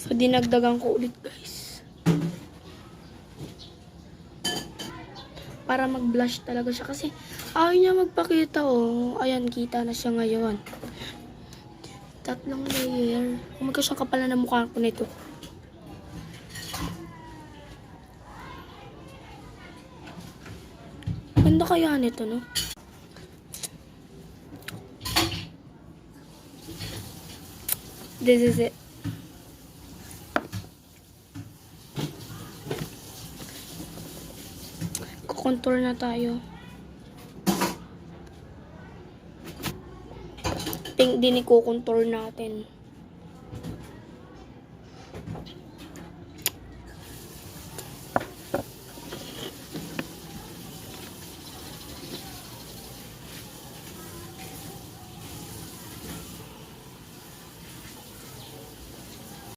So, dinagdagan ko ulit, guys. Para mag-blush talaga siya. Kasi, ayaw niya magpakita, oh. Ayan, kita na siya ngayon. Tatlong layer. Umaga siyang kapal na mukha ko nito. Ganda kaya nito, no? This is it. Kukontour na tayo. Pink din i-kukontour natin.